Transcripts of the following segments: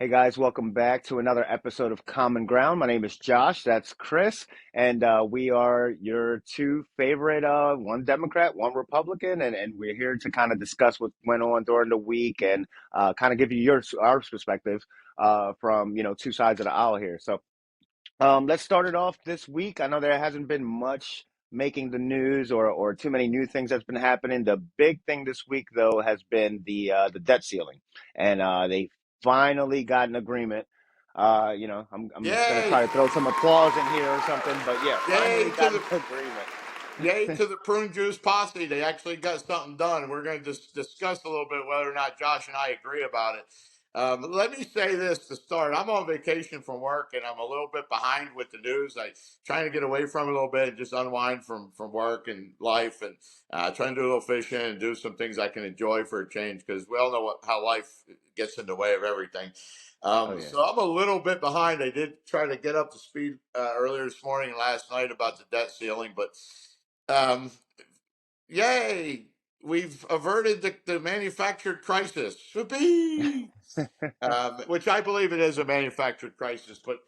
Hey guys, welcome back to another episode of Common Ground. My name is Josh, that's Chris, and we are your two favorite, one Democrat, one Republican, and we're here to kind of discuss what went on during the week and kind of give you our perspectives from two sides of the aisle here. So let's start it off this week. I know there hasn't been much making the news or too many new things that's been happening. The big thing this week, though, has been the debt ceiling, and they finally got an agreement. I'm gonna Yay! try to throw some applause in here or something, but yeah, Yay finally to got an the agreement. yay to the prune juice posse. They actually got something done. We're going to just discuss a little bit whether or not Josh and I agree about it. Let me say this to start. I'm on vacation from work, and I'm a little bit behind with the news. I trying to get away from it a little bit and just unwind from work and life, and trying to do a little fishing and do some things I can enjoy for a change because we all know how life gets in the way of everything. Oh yeah. So I'm a little bit behind. I did try to get up to speed earlier this morning and last night about the debt ceiling, but um, yay, we've averted the manufactured crisis. Whoopee! Which I believe it is a manufactured crisis. But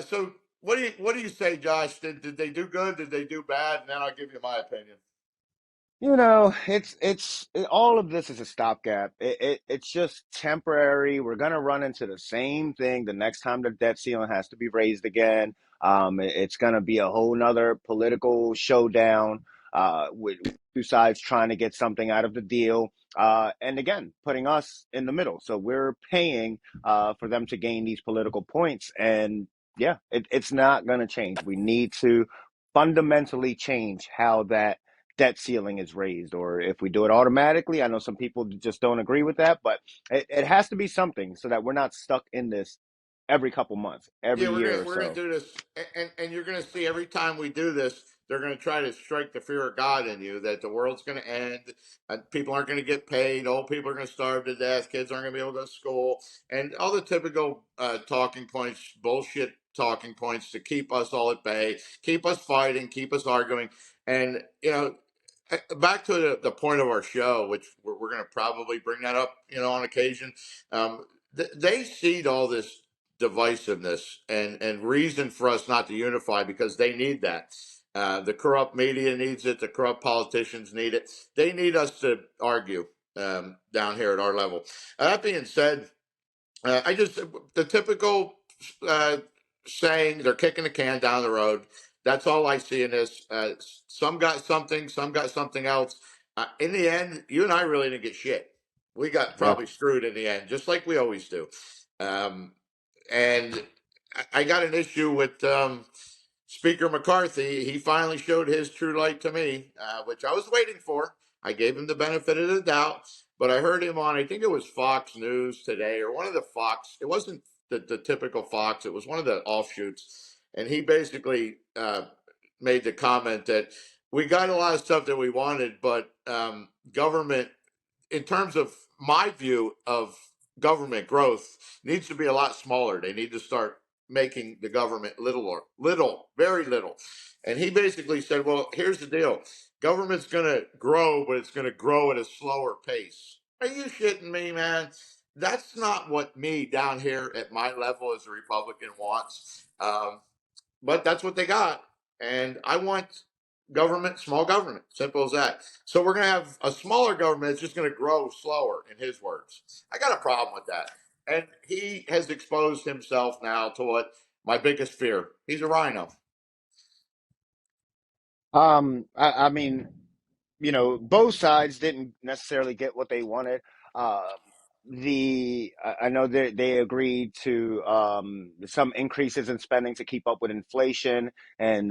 so, what do you say, Josh? Did they do good? Did they do bad? And then I'll give you my opinion. All of this is a stopgap. It's just temporary. We're gonna run into the same thing the next time the debt ceiling has to be raised again. It's gonna be a whole nother political showdown with two sides trying to get something out of the deal. And again, putting us in the middle. So we're paying for them to gain these political points. And yeah, it's not gonna change. We need to fundamentally change how that debt ceiling is raised, or if we do it automatically. I know some people just don't agree with that, but it has to be something so that we're not stuck in this every couple months, every Yeah, we're year gonna or we're gonna so. do this, and you're gonna see every time we do this, they're gonna try to strike the fear of God in you that the world's gonna end, and people aren't gonna get paid, old people are gonna starve to death, kids aren't gonna be able to go to school, and all the typical talking points, bullshit talking points to keep us all at bay, keep us fighting, keep us arguing, and back to the point of our show, which we're going to probably bring that up, on occasion. They seed all this divisiveness and reason for us not to unify because they need that. The corrupt media needs it. The corrupt politicians need it. They need us to argue down here at our level. That being said, I just the typical uh, saying they're kicking the can down the road. That's all I see in this. Some got something, some got something else. In the end, you and I really didn't get shit. We got Yeah. probably screwed in the end, just like we always do. Um, and I got an issue with Speaker McCarthy. He finally showed his true light to me, which I was waiting for. I gave him the benefit of the doubt, but I heard him on, I think it was Fox News today or one of the Fox. It wasn't the typical Fox, it was one of the offshoots. And he basically made the comment that we got a lot of stuff that we wanted, but government, in terms of my view of government growth, needs to be a lot smaller. They need to start making the government little, very little. And he basically said, well, here's the deal. Government's going to grow, but it's going to grow at a slower pace. Are you shitting me, man? That's not what me down here at my level as a Republican wants. But that's what they got. And I want government, small government, simple as that. So we're going to have a smaller government that's just going to grow slower, in his words. I got a problem with that. And he has exposed himself now to what my biggest fear. He's a rhino. I mean, both sides didn't necessarily get what they wanted. Uh, I know they agreed to some increases in spending to keep up with inflation, and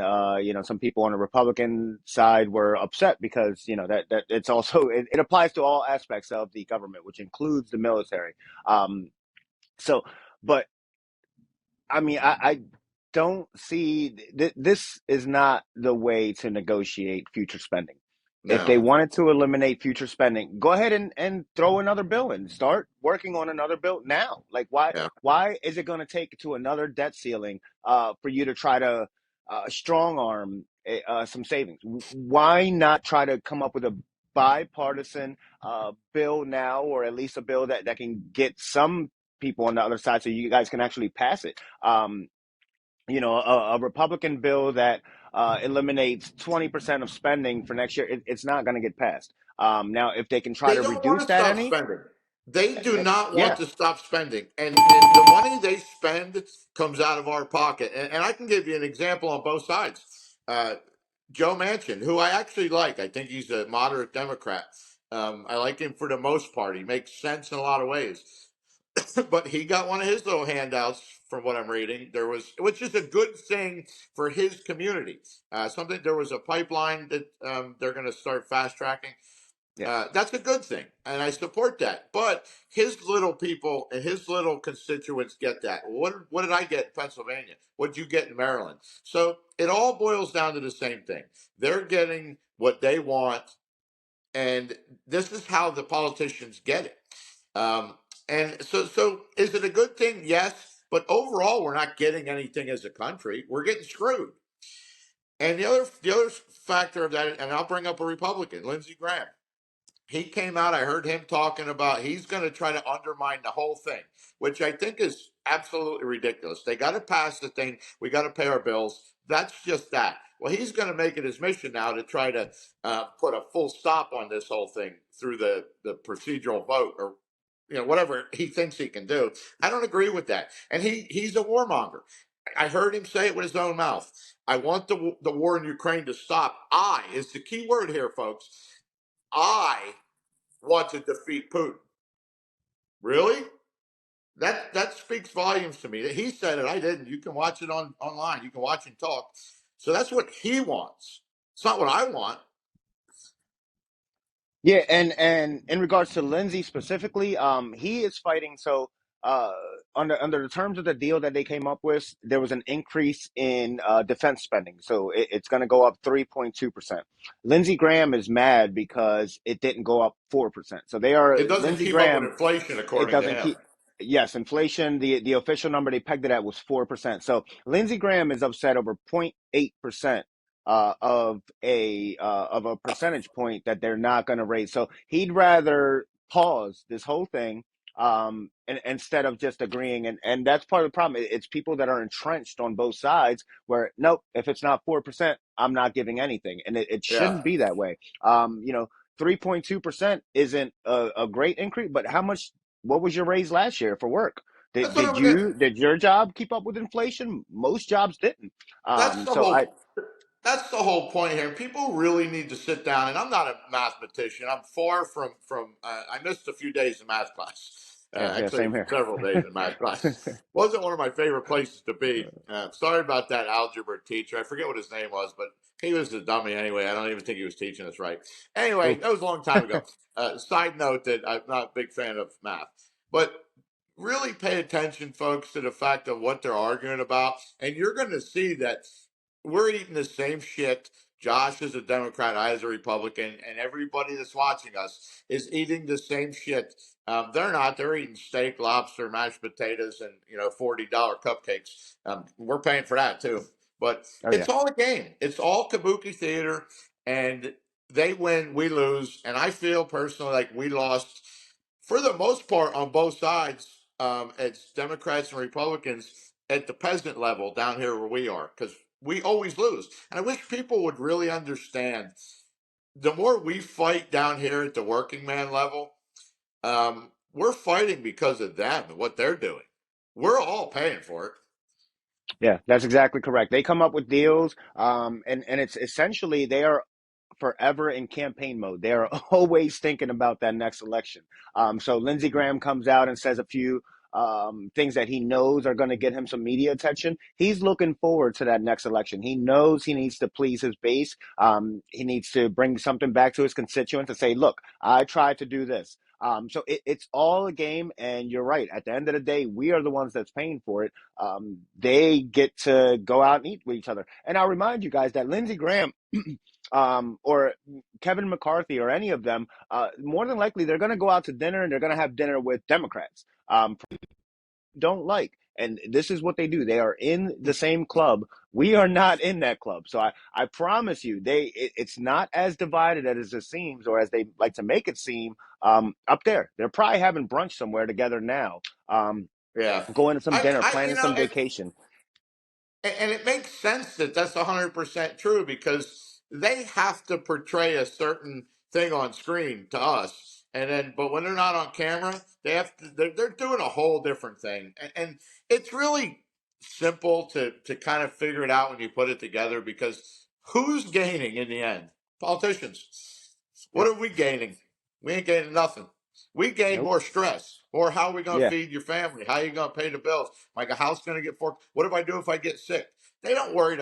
some people on the Republican side were upset because that it's also it applies to all aspects of the government, which includes the military. Um, so, but I mean, I don't see this is not the way to negotiate future spending. If they No. wanted to eliminate future spending, go ahead and throw another bill and start working on another bill now. Like Yeah. why is it going to take to another debt ceiling for you to try to strong arm some savings? Why not try to come up with a bipartisan bill now, or at least a bill that can get some people on the other side so you guys can actually pass it. A Republican bill that eliminates 20% of spending for next year, it's not going to get passed. Now, if they can try They to don't want reduce to that stop any, spending. They do not want yeah, to stop spending, and the money they spend comes out of our pocket. And I can give you an example on both sides. Joe Manchin, who I actually like, I think he's a moderate Democrat. I like him for the most part. He makes sense in a lot of ways. But he got one of his little handouts from what I'm reading. There was, which is a good thing for his community. Something there was a pipeline that they're going to start fast tracking. yeah. That's a good thing, and I support that. But his little people and his little constituents get that. What did I get in Pennsylvania? What did you get in Maryland? So it all boils down to the same thing. They're getting what they want, and this is how the politicians get it. Um, and so is it a good thing? Yes, but overall, we're not getting anything as a country. We're getting screwed. And the other factor of that, and I'll bring up a Republican, Lindsey Graham. He came out. I heard him talking about he's going to try to undermine the whole thing, which I think is absolutely ridiculous. They got to pass the thing. We got to pay our bills. That's just that. Well, he's going to make it his mission now to try to put a full stop on this whole thing through the procedural vote or whatever he thinks he can do. I don't agree with that, and he's a warmonger. I heard him say it with his own mouth. I want the war in Ukraine to stop. I is the key word here, folks. I want to defeat Putin. Really? That speaks volumes to me. He said it. I didn't. You can watch it online. You can watch him talk. So that's what he wants. It's not what I want. Yeah, and in regards to Lindsey specifically, he is fighting. So, uh, under the terms of the deal that they came up with, there was an increase in defense spending. So it's going to go up 3.2%. Lindsey Graham is mad because it didn't go up 4%. So they are It doesn't Lindsey keep up with Graham. inflation, It according to doesn't him. keep. Yes, inflation. The official number they pegged it at was 4%. So Lindsey Graham is upset over 0.8% of a percentage point that they're not going to raise. So he'd rather pause this whole thing instead of just agreeing. And that's part of the problem. It's people that are entrenched on both sides where, nope, if it's not 4%, I'm not giving anything. And it Yeah. shouldn't be that way. 3.2% isn't a great increase, but what was your raise last year for work? Did, That's what did I'm getting. you, did your job keep up with inflation? Most jobs didn't. That's the So I, whole that's the whole point here. People really need to sit down. And I'm not a mathematician. I'm far from. I missed a few days in math class. yeah, Actually, same here. several days in math class. Wasn't one of my favorite places to be. Sorry about that algebra teacher. I forget what his name was, but he was a dummy anyway. I don't even think he was teaching us right. Anyway, Oof. that was a long time ago. Side note that I'm not a big fan of math, but really pay attention, folks, to the fact of what they're arguing about, and you're going to see that we're eating the same shit. Josh is a Democrat, I is a Republican, and everybody that's watching us is eating the same shit. They're not. They're eating steak, lobster, mashed potatoes, and $40 cupcakes. We're paying for that too. But Oh yeah. it's all a game. It's all kabuki theater, and they win, we lose, and I feel personally like we lost for the most part on both sides. It's Democrats and Republicans at the peasant level down here where we are, because we always lose. And I wish people would really understand the more we fight down here at the working man level, we're fighting because of them and what they're doing. We're all paying for it. Yeah, that's exactly correct. They come up with deals, and it's essentially they are forever in campaign mode. They're always thinking about that next election. So Lindsey Graham comes out and says a few things that he knows are going to get him some media attention. He's looking forward to that next election. He knows he needs to please his base. He needs to bring something back to his constituents and say, look, I tried to do this. So it's all a game, and you're right. At the end of the day, we are the ones that's paying for it. They get to go out and eat with each other. And I'll remind you guys that Lindsey Graham or Kevin McCarthy or any of them, more than likely they're going to go out to dinner and they're going to have dinner with Democrats. Don't like. And this is what they do. They are in the same club. We are not in that club. So I promise you, it's not as divided as it seems or as they like to make it seem up there. They're probably having brunch somewhere together now. Yeah. going to some dinner, You planning know, some vacation. and it makes sense that that's 100% true because they have to portray a certain thing on screen to us. And then, but when they're not on camera, they have to, they're doing a whole different thing. And it's really simple to kind of figure it out when you put it together because who's gaining in the end? Politicians. What Yep. are we gaining? We ain't gaining nothing. We gain Nope. more stress. Or how are we going to Yeah. feed your family? How are you going to pay the bills? Like a house going to get forked? What if I do if I get sick? They're not worried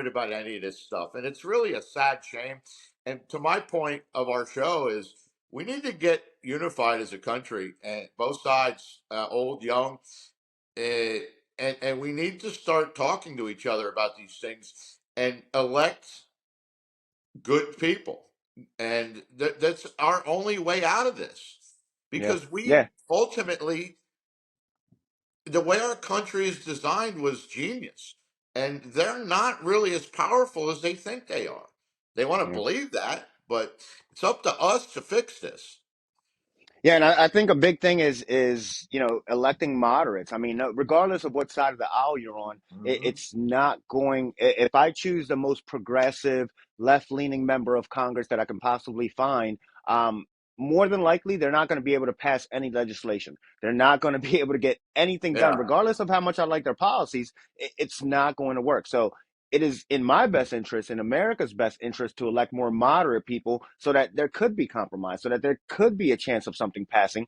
about any of this stuff, and it's really a sad shame. And to my point of our show is we need to get unified as a country, and both sides, old, young, uh, and we need to start talking to each other about these things and elect good people. And that's our only way out of this, Yeah. because we Yeah. ultimately, the way our country is designed was genius. And they're not really as powerful as they think they are. They want to Yeah. believe that, but it's up to us to fix this. Yeah, and I think a big thing is electing moderates. I mean, regardless of what side of the aisle you're on, Hmm. it's not going. If I choose the most progressive, left-leaning member of Congress that I can possibly find, um, more than likely they're not going to be able to pass any legislation. They're not going to be able to get anything done, Yeah. regardless of how much I like their policies. It's not going to work. So it is in my best interest, in America's best interest, to elect more moderate people so that there could be compromise, so that there could be a chance of something passing.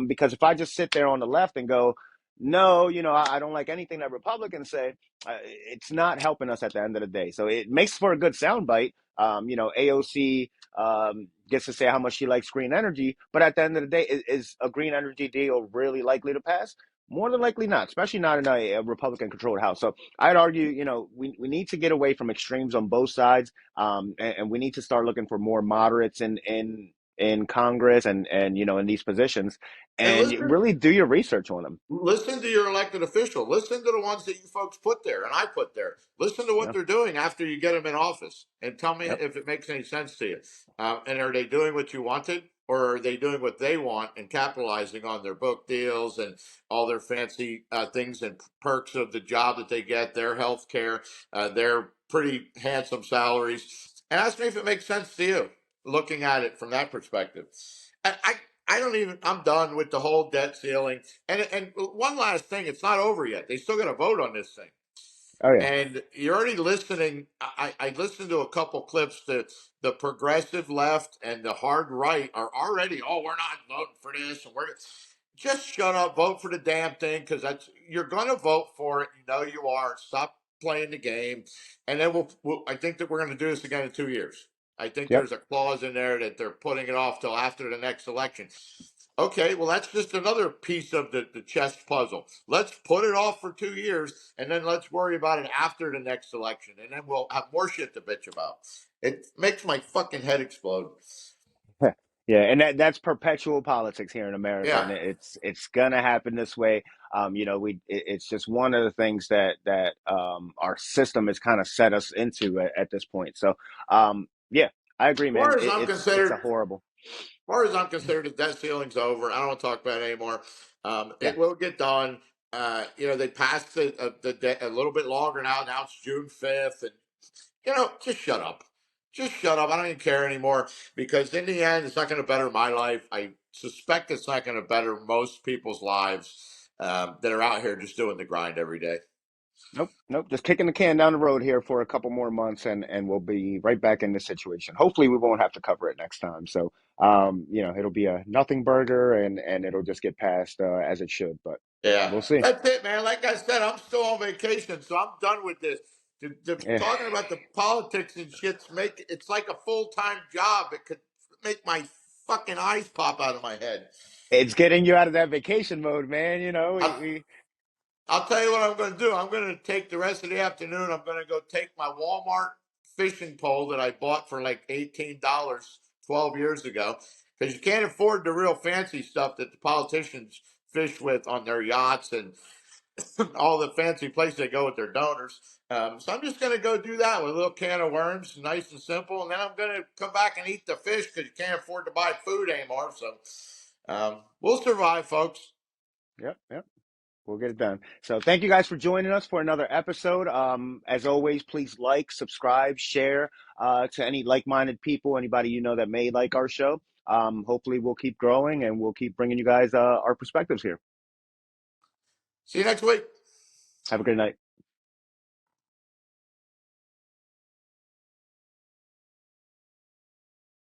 Because if I just sit there on the left and go, no, I don't like anything that Republicans say, it's not helping us at the end of the day. So it makes for a good soundbite. AOC gets to say how much she likes green energy, but at the end of the day, is a green energy deal really likely to pass? More than likely not, especially not in a Republican controlled House. So I'd argue, we need to get away from extremes on both sides, and we need to start looking for more moderates in Congress and in these positions, And and you listen, really do your research on them. listen to your elected official. Listen to the ones that you folks put there and I put there. Listen to what Yeah. they're doing after you get them in office and tell me Yep. if it makes any sense to you. And are they doing what you wanted, or are they doing what they want and capitalizing on their book deals and all their fancy things and perks of the job that they get, their health care, their pretty handsome salaries? And ask me if it makes sense to you looking at it from that perspective. I don't even, I'm done with the whole debt ceiling. And one last thing, it's not over yet. They still got to vote on this thing. Oh yeah. And you're already listening. I listened to a couple clips. The progressive left and the hard right are already, oh, we're not voting for this, and we're just shut up, vote for the damn thing, because that's, you're going to vote for it. You know you are. Stop playing the game, and then I think that we're going to do this again in 2 years. I think Yep. there's a clause in there that they're putting it off till after the next election. Okay, well, that's just another piece of the chess puzzle. Let's put it off for 2 years, and then let's worry about it after the next election, and then we'll have more shit to bitch about. It makes my fucking head explode. Yeah, and that's perpetual politics here in America, Yeah. and it's gonna happen this way. It's just one of the things that our system has kind of set us into at this point. So, yeah, I agree, man. Far as I'm It's a considered, horrible. far as I'm concerned, the debt ceiling's over. I don't want to talk about it anymore. Yeah, It will get done. They passed the debt a little bit longer now. Now it's June 5th, and just shut up. Just shut up. I don't even care anymore because in the end, it's not going to better my life. I suspect it's not going to better most people's lives that are out here just doing the grind every day. nope, nope. Just kicking the can down the road here for a couple more months, and we'll be right back in this situation. Hopefully, we won't have to cover it next time. So, it'll be a nothing burger, and it'll just get passed as it should. But Yeah, we'll see. that's it, man. Like I said, I'm still on vacation, so I'm done with this. Yeah. Talking about the politics and shit's it's like a full time job. It could make my fucking eyes pop out of my head. It's getting you out of that vacation mode, man. I, We I'll tell you what I'm going to do. I'm going to take the rest of the afternoon. I'm going to go take my Walmart fishing pole that I bought for like $18 12 years ago, because you can't afford the real fancy stuff that the politicians fish with on their yachts and all the fancy places they go with their donors. So I'm just going to go do that with a little can of worms, nice and simple, and then I'm going to come back and eat the fish because you can't afford to buy food anymore. So we'll survive, folks. Yep, yep. We'll get it done. So thank you guys for joining us for another episode. As always, please like, subscribe, share to any like-minded people, anybody you know that may like our show. Hopefully, we'll keep growing and we'll keep bringing you guys our perspectives here. See you next week. Have a good night.